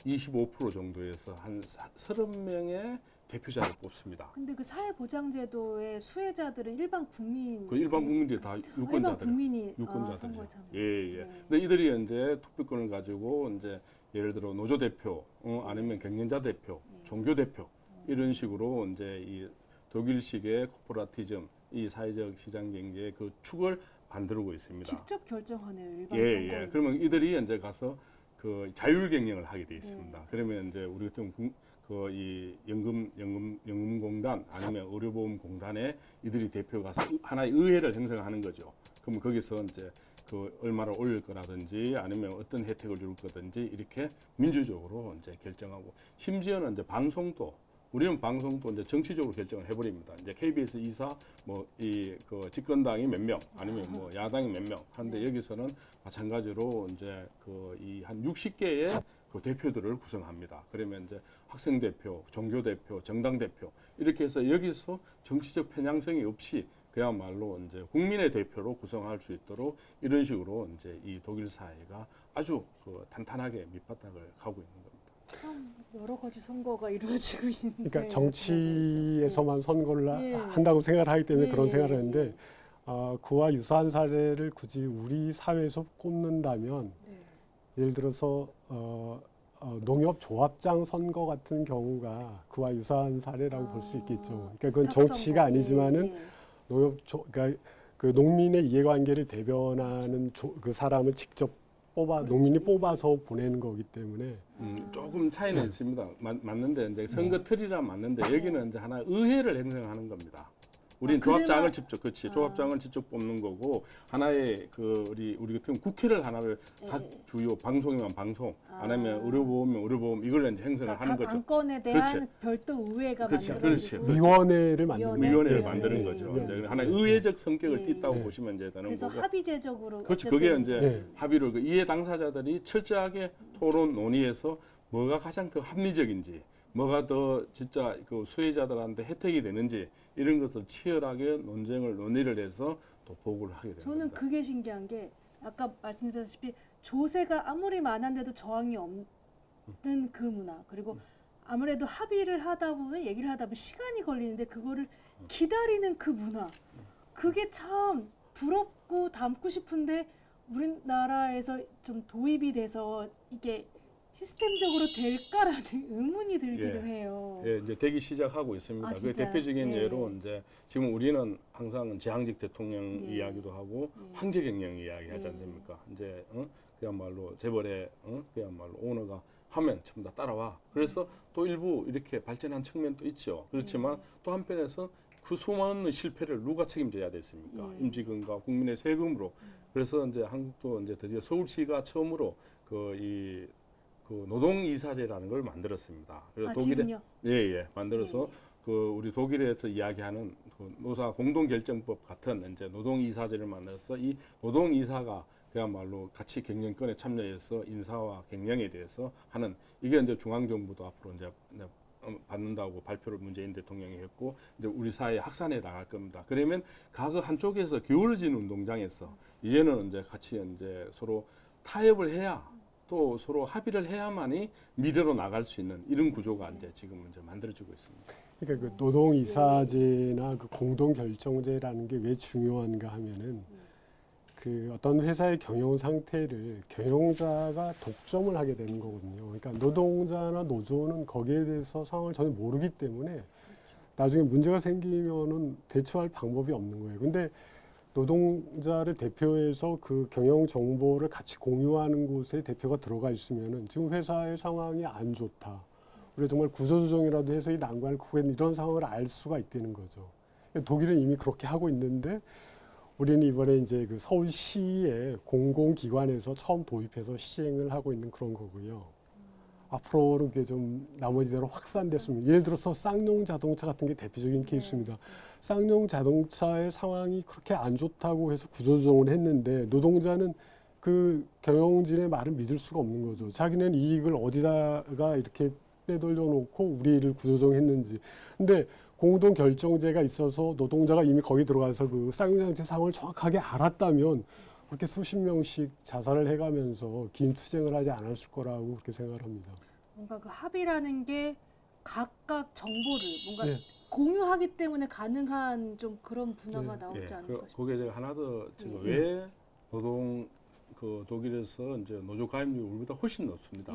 [SPEAKER 3] 25% 정도에서 한 30명의 대표자를 뽑습니다.
[SPEAKER 1] 근데 그 사회보장제도의 수혜자들은 일반 국민.
[SPEAKER 3] 그 일반 국민들이 다
[SPEAKER 1] 일반
[SPEAKER 3] 유권자들.
[SPEAKER 1] 국민이
[SPEAKER 3] 유권자들이죠.
[SPEAKER 1] 선거에 참여.
[SPEAKER 3] 예.
[SPEAKER 1] 네.
[SPEAKER 3] 근데 이들이 이제 투표권을 가지고 이제 예를 들어 노조 대표, 아니면 경영자 대표, 종교 대표 이런 식으로 이제 이 독일식의 코퍼라티즘, 이 사회적 시장 경제의 그 축을 만들고 있습니다.
[SPEAKER 1] 직접 결정하네요. 일반
[SPEAKER 3] 예.
[SPEAKER 1] 선거.
[SPEAKER 3] 그러면 이들이 이제 가서 그 자율 경영을 하게 돼 있습니다. 그러면 이제 우리 같은 그 이 연금공단 아니면 의료보험공단에 이들이 대표 가서 하나의 의회를 형성하는 거죠. 그러면 거기서 이제 그 얼마를 올릴 거라든지 아니면 어떤 혜택을 줄 거든지 이렇게 민주적으로 이제 결정하고 심지어는 이제 방송도 우리는 방송도 이제 정치적으로 결정을 해버립니다. 이제 KBS 이사 뭐 이 그 집권당이 몇 명 아니면 뭐 야당이 몇 명 하는데 여기서는 마찬가지로 이제 그 이 한 60개의 그 대표들을 구성합니다. 그러면 이제 학생 대표, 종교 대표, 정당 대표 이렇게 해서 여기서 정치적 편향성이 없이 그야말로 이제 국민의 대표로 구성할 수 있도록 이런 식으로 이제 이 독일 사회가 아주 그 탄탄하게 밑바닥을 가고 있는 겁니다.
[SPEAKER 1] 참 여러 가지 선거가 이루어지고 있는데.
[SPEAKER 2] 그러니까 정치에서만 선거를
[SPEAKER 1] 예.
[SPEAKER 2] 한다고 생각을 하기 때문에
[SPEAKER 1] 예,
[SPEAKER 2] 그런 생각을
[SPEAKER 1] 예,
[SPEAKER 2] 하는데 그와 유사한 사례를 굳이 우리 사회에서 꼽는다면
[SPEAKER 1] 네.
[SPEAKER 2] 예를 들어서 농협조합장 선거 같은 경우가 그와 유사한 사례라고 볼 수 있겠죠. 그러니까 그건 정치가 아니지만은 그러니까 그 농민의 이해관계를 대변하는 그 사람을 직접 농민이 뽑아서 보내는 거기 때문에
[SPEAKER 3] 조금 차이는 있습니다. 맞는데 이제 선거 틀이란 맞는데 여기는 이제 하나 의회를 형성하는 겁니다. 우리는 조합장을 직접 조합장을 직접 뽑는 거고 하나의 그 우리 같은 국회를 하나를 각 주요 방송이면 방송 아니면 의료보험이면 의료보험 이걸 이제 형성을 하는 거죠.
[SPEAKER 1] 안건에 대한
[SPEAKER 3] 그렇지.
[SPEAKER 1] 별도 의회가
[SPEAKER 3] 그렇지,
[SPEAKER 1] 만들어지고
[SPEAKER 3] 그렇지.
[SPEAKER 2] 위원회를 만드는
[SPEAKER 3] 위원회를
[SPEAKER 1] 예,
[SPEAKER 3] 만드는
[SPEAKER 1] 예,
[SPEAKER 3] 거죠.
[SPEAKER 1] 예,
[SPEAKER 3] 이제
[SPEAKER 1] 예.
[SPEAKER 3] 하나의 의회적 성격을
[SPEAKER 1] 예,
[SPEAKER 3] 띈다고
[SPEAKER 2] 예.
[SPEAKER 3] 보시면 이제 되는
[SPEAKER 1] 그래서
[SPEAKER 3] 거고.
[SPEAKER 1] 합의제적으로
[SPEAKER 3] 그렇죠.
[SPEAKER 1] 어쨌든
[SPEAKER 3] 그게 이제
[SPEAKER 2] 네.
[SPEAKER 3] 합의를 그 이해 당사자들이 철저하게 토론 논의해서 뭐가 가장 더 합리적인지, 뭐가 더 진짜 그 수혜자들한테 혜택이 되는지 이런 것을 치열하게 논의를 해서 또 보고를 하게 됩니다.
[SPEAKER 1] 저는 그게 신기한 게 아까 말씀드렸다시피 조세가 아무리 많은데도 저항이 없는 그 문화 그리고 아무래도 합의를 하다 보면 얘기를 하다 보면 시간이 걸리는데 그거를 기다리는 그 문화 그게 참 부럽고 닮고 싶은데 우리나라에서 좀 도입이 돼서 이게 시스템적으로 될까라는 의문이 들기도
[SPEAKER 3] 예.
[SPEAKER 1] 해요.
[SPEAKER 3] 예, 이제 되기 시작하고 있습니다.
[SPEAKER 1] 아,
[SPEAKER 3] 그
[SPEAKER 1] 진짜요?
[SPEAKER 3] 대표적인
[SPEAKER 1] 예.
[SPEAKER 3] 예로 이제 지금 우리는 항상 제왕직 대통령
[SPEAKER 1] 예.
[SPEAKER 3] 이야기도 하고
[SPEAKER 1] 예.
[SPEAKER 3] 황제 경영 이야기 하지
[SPEAKER 1] 예.
[SPEAKER 3] 않습니까? 이제 그야말로 재벌의 그야말로 오너가 하면 전부 다 따라와. 그래서 또 일부 이렇게 발전한 측면도 있죠. 그렇지만 또 한편에서 그 수많은 실패를 누가 책임져야 됐습니까?
[SPEAKER 1] 예.
[SPEAKER 3] 임직원과 국민의 세금으로. 그래서 이제 한국도 이제 드디어 서울시가 처음으로 그 노동이사제라는 걸 만들었습니다. 그래서
[SPEAKER 1] 지금요?
[SPEAKER 3] 예, 만들어서 그 우리 독일에서 이야기하는 그 노사 공동결정법 같은 이제 노동이사제를 만들어서 이 노동이사가 그야말로 같이 경영권에 참여해서 인사와 경영에 대해서 하는 이게 이제 중앙정부도 앞으로 이제 받는다고 발표를 문재인 대통령이 했고 이제 우리 사회에 확산해 나갈 겁니다. 그러면 각 한쪽에서 기울어진 운동장에서 이제는 이제 같이 이제 서로 타협을 해야 또 서로 합의를 해야만이 미래로 나갈 수 있는 이런 구조가 이제 지금 이제 만들어지고 있습니다.
[SPEAKER 2] 그러니까 그 노동이사제나 그 공동결정제라는 게 왜 중요한가 하면은 그 어떤 회사의 경영 상태를 경영자가 독점을 하게 되는 거거든요. 그러니까 노동자나 노조는 거기에 대해서 상황을 전혀 모르기 때문에 나중에 문제가 생기면은 대처할 방법이 없는 거예요. 근데 노동자를 대표해서 그 경영 정보를 같이 공유하는 곳에 대표가 들어가 있으면은 지금 회사의 상황이 안 좋다. 우리가 정말 구조조정이라도 해서 이 난관을 극복하는 이런 상황을 알 수가 있다는 거죠. 독일은 이미 그렇게 하고 있는데 우리는 이번에 이제 그 서울시의 공공기관에서 처음 도입해서 시행을 하고 있는 그런 거고요. 앞으로는 그게 좀 나머지대로 확산됐으면 예를 들어서 쌍용 자동차 같은 게 대표적인 케이스입니다. 쌍용 자동차의 상황이 그렇게 안 좋다고 해서 구조조정을 했는데 노동자는 그 경영진의 말을 믿을 수가 없는 거죠. 자기는 이익을 어디다가 이렇게 빼돌려 놓고 우리를 구조조정했는지. 근데 공동 결정제가 있어서 노동자가 이미 거기 들어가서 그 쌍용 자동차 상황을 정확하게 알았다면 그렇게 수십 명씩 자살을 해가면서 긴 투쟁을 하지 않았을 거라고 그렇게 생각을 합니다.
[SPEAKER 1] 뭔가 그 합의라는 게 각각 정보를 뭔가
[SPEAKER 2] 네.
[SPEAKER 1] 공유하기 때문에 가능한 좀 그런 분화가
[SPEAKER 2] 네.
[SPEAKER 1] 나오지 않을까 싶어요.
[SPEAKER 3] 거기에 제가 하나 더 지금 왜 노동 그 독일에서 이제 노조 가입률이 우리보다 훨씬 높습니다.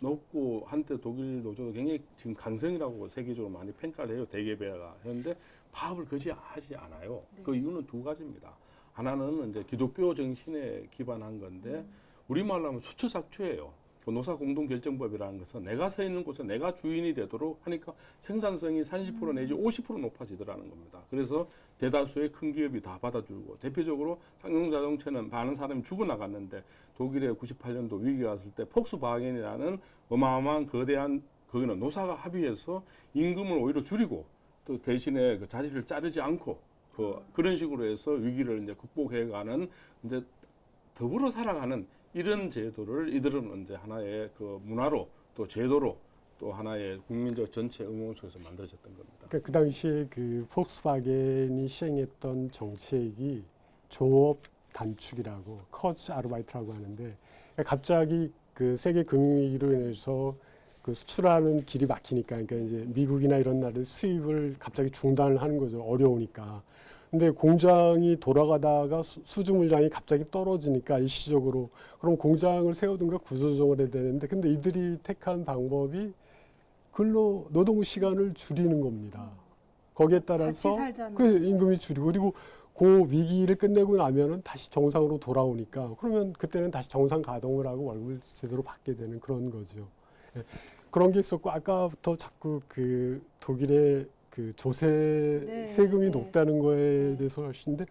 [SPEAKER 3] 높고 한때 독일 노조도 굉장히 지금 강성이라고 세계적으로 많이 평가를 해요. 대개배가 했는데 파업을 거지하지 않아요. 그 이유는 두 가지입니다. 하나는 이제 기독교 정신에 기반한 건데 우리말로 하면 수처삭취예요. 그 노사공동결정법이라는 것은 내가 서 있는 곳에 내가 주인이 되도록 하니까 생산성이 30% 내지 50% 높아지더라는 겁니다. 그래서 대다수의 큰 기업이 다 받아주고 대표적으로 쌍용자동차는 많은 사람이 죽어나갔는데 독일의 98년도 위기가 왔을 때 폭스바겐이라는 어마어마한 거대한 거기는 노사가 합의해서 임금을 오히려 줄이고 또 대신에 그 자리를 자르지 않고 그런 식으로 해서 위기를 이제 극복해가는 이제 더불어 살아가는 이런 제도를 이들은 이제 하나의 그 문화로 또 제도로 또 하나의 국민적 전체 의무 속에서 만들어졌던 겁니다.
[SPEAKER 2] 그러니까 그 당시에 그 폭스바겐이 시행했던 정책이 조업 단축이라고 커즈 아르바이트라고 하는데 갑자기 그 세계 금융위기로 인해서 그 수출하는 길이 막히니까 그러니까 이제 미국이나 이런 나라들 수입을 갑자기 중단을 하는 거죠. 어려우니까. 근데 공장이 돌아가다가 수주 물량이 갑자기 떨어지니까 일시적으로 그럼 공장을 세우든가 구조조정을 해야 되는데 근데 이들이 택한 방법이 근로 노동 시간을 줄이는 겁니다. 거기에 따라서 그 임금이 줄이고 그리고 그 위기를 끝내고 나면은 다시 정상으로 돌아오니까 그러면 그때는 다시 정상 가동을 하고 월급을 제대로 받게 되는 그런 거죠. 예. 그런 게 있었고 아까부터 자꾸 그 독일의 그 조세 세금이 높다는 거에 대해서 하시는데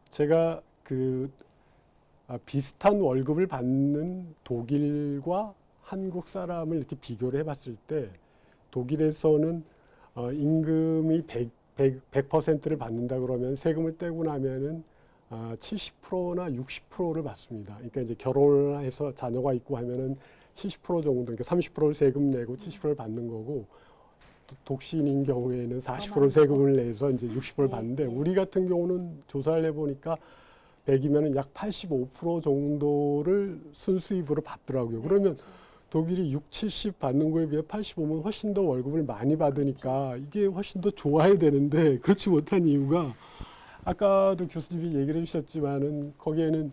[SPEAKER 2] 제가 그 비슷한 월급을 받는 독일과 한국 사람을 이렇게 비교를 해봤을 때 독일에서는 임금이 100%를 받는다 그러면 세금을 떼고 나면은 70%나 60%를 받습니다. 그러니까 이제 결혼을 해서 자녀가 있고 하면은 70% 정도, 그러니까 30%를 세금 내고 70%를 받는 거고 독신인 경우에는 40% 세금을 내서 이제 60%를 받는데 우리 같은 경우는 조사를 해보니까 100이면은 약 85% 정도를 순수입으로 받더라고요. 그러면 독일이 6, 70 받는 거에 비해 85면 훨씬 더 월급을 많이 받으니까 이게 훨씬 더 좋아야 되는데 그렇지 못한 이유가 아까도 교수님이 얘기를 해주셨지만은 거기에는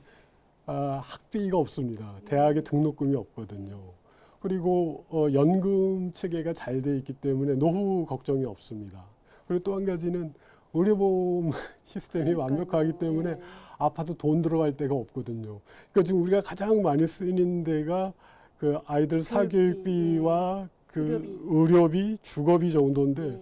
[SPEAKER 2] 학비가 없습니다. 대학에 등록금이 없거든요. 그리고 연금 체계가 잘 돼 있기 때문에 노후 걱정이 없습니다. 그리고 또 한 가지는 의료보험 시스템이 완벽하기 때문에 아파도 돈 들어갈 데가 없거든요. 그러니까 지금 우리가 가장 많이 쓰이는 데가 그 아이들 사교육비와 그 의료비, 주거비 정도인데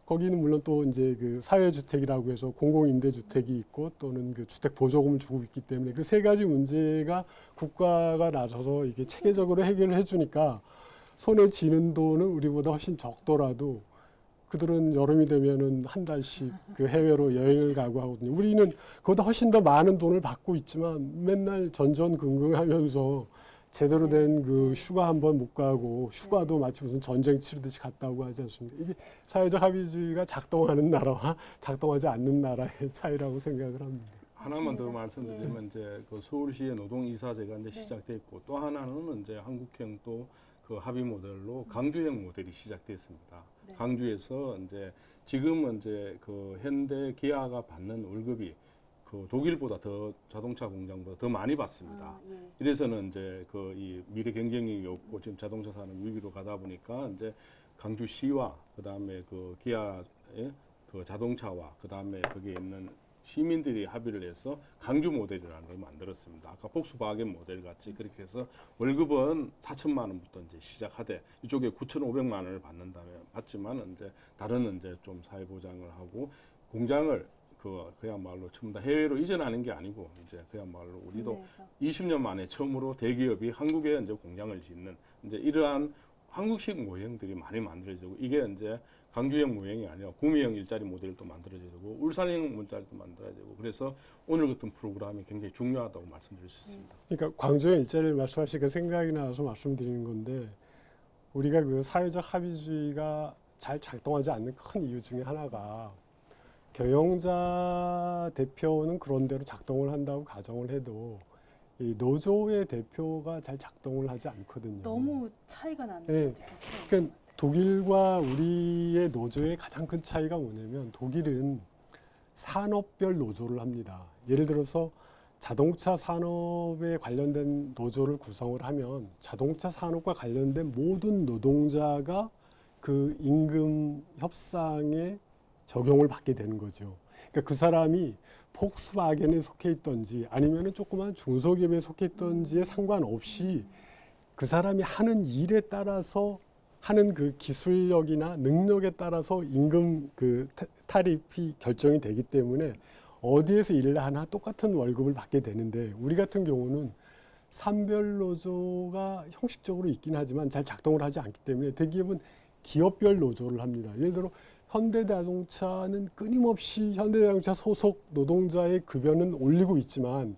[SPEAKER 2] 거기는 물론 또 이제 그 사회주택이라고 해서 공공임대주택이 있고 또는 그 주택 보조금을 주고 있기 때문에 그 세 가지 문제가 국가가 나서서 이게 체계적으로 해결을 해주니까 손에 쥐는 돈은 우리보다 훨씬 적더라도 그들은 여름이 되면은 한 달씩 그 해외로 여행을 가고 하거든요. 우리는 그보다 훨씬 더 많은 돈을 받고 있지만 맨날 전전긍긍하면서 제대로 된 그 휴가 한번 못 가고 휴가도 마치 무슨 전쟁 치르듯이 갔다 오고 하지 않습니까? 이게 사회적 합의주의가 작동하는 나라와 작동하지 않는 나라의 차이라고 생각을 합니다.
[SPEAKER 3] 하나만 더
[SPEAKER 1] 맞습니다.
[SPEAKER 3] 말씀드리면 이제 그 서울시의 노동이사제가 이제
[SPEAKER 1] 네.
[SPEAKER 3] 시작됐고 또 하나는 이제 한국형 또 그 합의 모델로 강주형 모델이 시작됐습니다.
[SPEAKER 1] 네.
[SPEAKER 3] 강주에서 이제 지금은 이제 그 현대 기아가 받는 월급이 그 독일보다 더 자동차 공장보다 더 많이 받습니다.
[SPEAKER 1] 아, 예.
[SPEAKER 3] 이래서는 이제 그 이 미래 경쟁력이 없고 지금 자동차 산업 위기로 가다 보니까 이제 강주시와 그다음에 그 기아의 그 자동차와 그다음에 거기에 있는 시민들이 합의를 해서 강주 모델이라는 걸 만들었습니다. 아까 복스바겐 모델 같이 그렇게 해서 월급은 4천만 원부터 이제 시작하되 이쪽에 9,500만 원을 받지만 이제 다른 이제 좀 사회 보장을 하고 공장을 그야말로 전부 다 해외로 이전하는 게 아니고 이제 그야말로 우리도
[SPEAKER 1] 국내에서.
[SPEAKER 3] 20년 만에 처음으로 대기업이 한국에 이제 공장을 짓는 이제 이러한 한국식 모형들이 많이 만들어지고 이게 이제 강주형 모형이 아니라 구미형 일자리 모델도 만들어지고 울산형 일자리도 만들어지고 그래서 오늘 같은 프로그램이 굉장히 중요하다고 말씀드릴 수 있습니다.
[SPEAKER 2] 그러니까 광주의 일자리를 말씀하시니까 생각이 나서 말씀드리는 건데 우리가 그 사회적 합의주의가 잘 작동하지 않는 큰 이유 중에 하나가 경영자 대표는 그런 대로 작동을 한다고 가정을 해도 이 노조의 대표가 잘 작동을 하지 않거든요.
[SPEAKER 1] 너무 차이가 나는
[SPEAKER 2] 네.
[SPEAKER 1] 것 같아요.
[SPEAKER 2] 그러니까 독일과 우리의 노조의 가장 큰 차이가 뭐냐면 독일은 산업별 노조를 합니다. 예를 들어서 자동차 산업에 관련된 노조를 구성을 하면 자동차 산업과 관련된 모든 노동자가 그 임금 협상에 적용을 받게 되는 거죠. 그러니까 그 사람이 폭스바겐에 속해 있던지 아니면은 조그만 중소기업에 속해 있던지에 상관없이 그 사람이 하는 일에 따라서 하는 그 기술력이나 능력에 따라서 임금 그 타립이 결정이 되기 때문에 어디에서 일을 하나 똑같은 월급을 받게 되는데 우리 같은 경우는 산별 노조가 형식적으로 있긴 하지만 잘 작동을 하지 않기 때문에 대기업은 기업별 노조를 합니다. 예를 들어 현대자동차는 끊임없이 현대자동차 소속 노동자의 급여는 올리고 있지만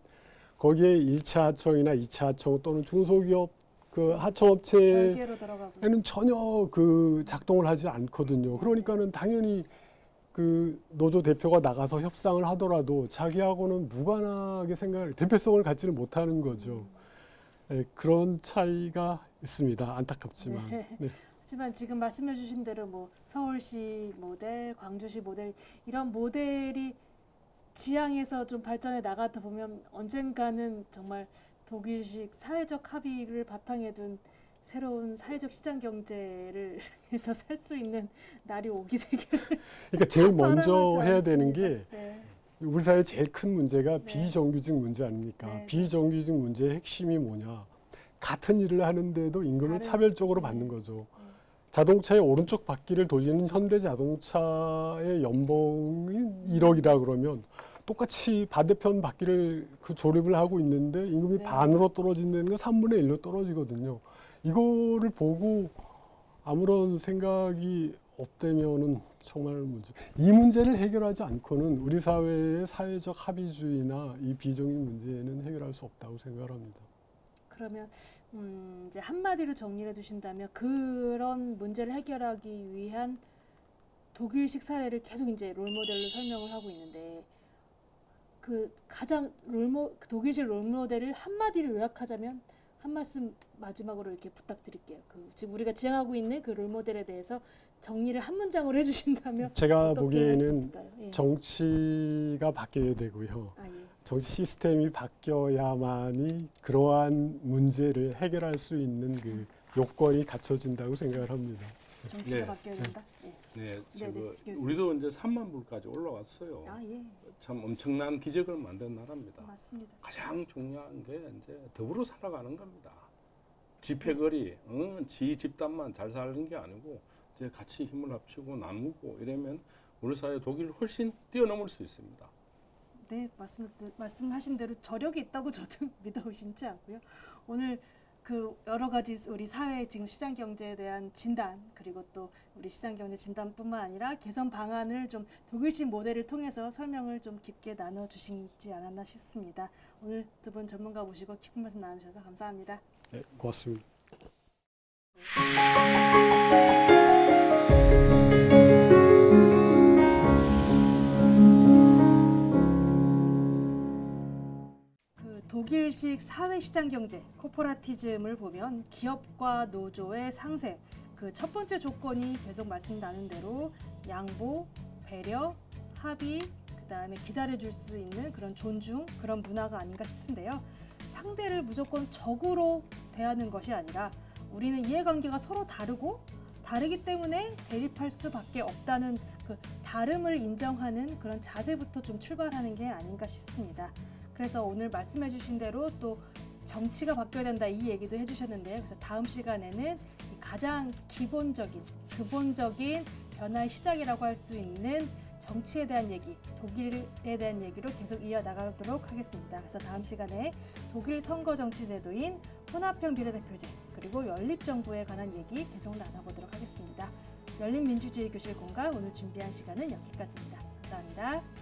[SPEAKER 2] 거기에 1차 하청이나 2차 하청 또는 중소기업 그 하청업체에는
[SPEAKER 1] 별개로 들어가고.
[SPEAKER 2] 전혀 그 작동을 하지 않거든요. 그러니까는 당연히 그 노조 대표가 나가서 협상을 하더라도 자기하고는 무관하게 대표성을 갖지를 못하는 거죠. 네, 그런 차이가 있습니다. 안타깝지만.
[SPEAKER 1] 네.
[SPEAKER 2] 네.
[SPEAKER 1] 하지만 지금 말씀해주신 대로 뭐 서울시 모델, 광주시 모델 이런 모델이 지향해서 좀 발전해 나가다 보면 언젠가는 정말 독일식 사회적 합의를 바탕에 둔 새로운 사회적 시장 경제를 해서 살 수 있는 날이 오게 되기를.
[SPEAKER 2] 그러니까 제일 먼저
[SPEAKER 1] 바람하지
[SPEAKER 2] 해야 되는
[SPEAKER 1] 않습니다.
[SPEAKER 2] 게
[SPEAKER 1] 네.
[SPEAKER 2] 우리 사회의 제일 큰 문제가
[SPEAKER 1] 네.
[SPEAKER 2] 비정규직 문제 아닙니까?
[SPEAKER 1] 네, 네.
[SPEAKER 2] 비정규직 문제의 핵심이 뭐냐? 같은 일을 하는데도 임금을
[SPEAKER 1] 다른-
[SPEAKER 2] 차별적으로
[SPEAKER 1] 네.
[SPEAKER 2] 받는 거죠. 자동차의 오른쪽 바퀴를 돌리는 현대자동차의 연봉이 1억이라 그러면 똑같이 반대편 바퀴를 그 조립을 하고 있는데 임금이
[SPEAKER 1] 네.
[SPEAKER 2] 반으로 떨어진다는 건 3분의 1로 떨어지거든요. 이거를 보고 아무런 생각이 없다면은 정말 문제. 이 문제를 해결하지 않고는 우리 사회의 사회적 합의주의나 이 비정규직 문제는 해결할 수 없다고 생각합니다.
[SPEAKER 1] 그러면 이제 한마디로 정리해 주신다면 그런 문제를 해결하기 위한 독일식 사례를 계속 이제 롤모델로 설명을 하고 있는데 그 가장 독일식 롤모델을 한마디로 요약하자면 한 말씀 마지막으로 이렇게 부탁드릴게요. 지금 우리가 지향하고 있는 그 롤모델에 대해서 정리를 한 문장으로 해주신다면
[SPEAKER 2] 제가
[SPEAKER 1] 어떻게 할 수
[SPEAKER 2] 보기에는
[SPEAKER 1] 있을까요? 예.
[SPEAKER 2] 정치가 바뀌어야 되고요.
[SPEAKER 1] 아, 예.
[SPEAKER 2] 정치 시스템이 바뀌어야만이 그러한 문제를 해결할 수 있는 그 요건이 갖춰진다고 생각을 합니다.
[SPEAKER 1] 정치가
[SPEAKER 3] 네.
[SPEAKER 1] 바뀌어야 된다. 예.
[SPEAKER 3] 네,
[SPEAKER 1] 네, 교수님.
[SPEAKER 3] 우리도 이제 3만 불까지 올라왔어요.
[SPEAKER 1] 아, 예.
[SPEAKER 3] 참 엄청난 기적을 만든 나라입니다.
[SPEAKER 1] 맞습니다.
[SPEAKER 3] 가장 중요한 게 이제 더불어 살아가는 겁니다. 집회거리, 지 집단만 잘 사는 게 아니고 이제 같이 힘을 합치고 나누고 이러면 우리 사회 독일을 훨씬 뛰어넘을 수 있습니다.
[SPEAKER 1] 네, 말씀하신 대로 저력이 있다고 저도 믿어 의심치 않고요. 오늘 그 여러 가지 우리 사회 지금 시장 경제에 대한 진단 그리고 또 우리 시장 경제 진단뿐만 아니라 개선 방안을 좀 독일식 모델을 통해서 설명을 좀 깊게 나눠 주시지 않았나 싶습니다. 오늘 두 분 전문가 모시고 깊은 말씀 나누셔서 감사합니다.
[SPEAKER 2] 네, 고맙습니다.
[SPEAKER 1] 독일식 사회시장 경제, 코퍼라티즘을 보면 기업과 노조의 상생, 그 첫 번째 조건이 계속 말씀 나눈 대로 양보, 배려, 합의, 그다음에 기다려줄 수 있는 그런 존중, 그런 문화가 아닌가 싶은데요. 상대를 무조건 적으로 대하는 것이 아니라 우리는 이해관계가 서로 다르기 때문에 대립할 수밖에 없다는 그 다름을 인정하는 그런 자세부터 좀 출발하는 게 아닌가 싶습니다. 그래서 오늘 말씀해 주신 대로 또 정치가 바뀌어야 된다 이 얘기도 해주셨는데요. 그래서 다음 시간에는 가장 근본적인 변화의 시작이라고 할 수 있는 정치에 대한 얘기, 독일에 대한 얘기로 계속 이어나가도록 하겠습니다. 그래서 다음 시간에 독일 선거 정치 제도인 혼합형 비례대표제 그리고 연립정부에 관한 얘기 계속 나눠보도록 하겠습니다. 열린민주주의 교실 공감 오늘 준비한 시간은 여기까지입니다. 감사합니다.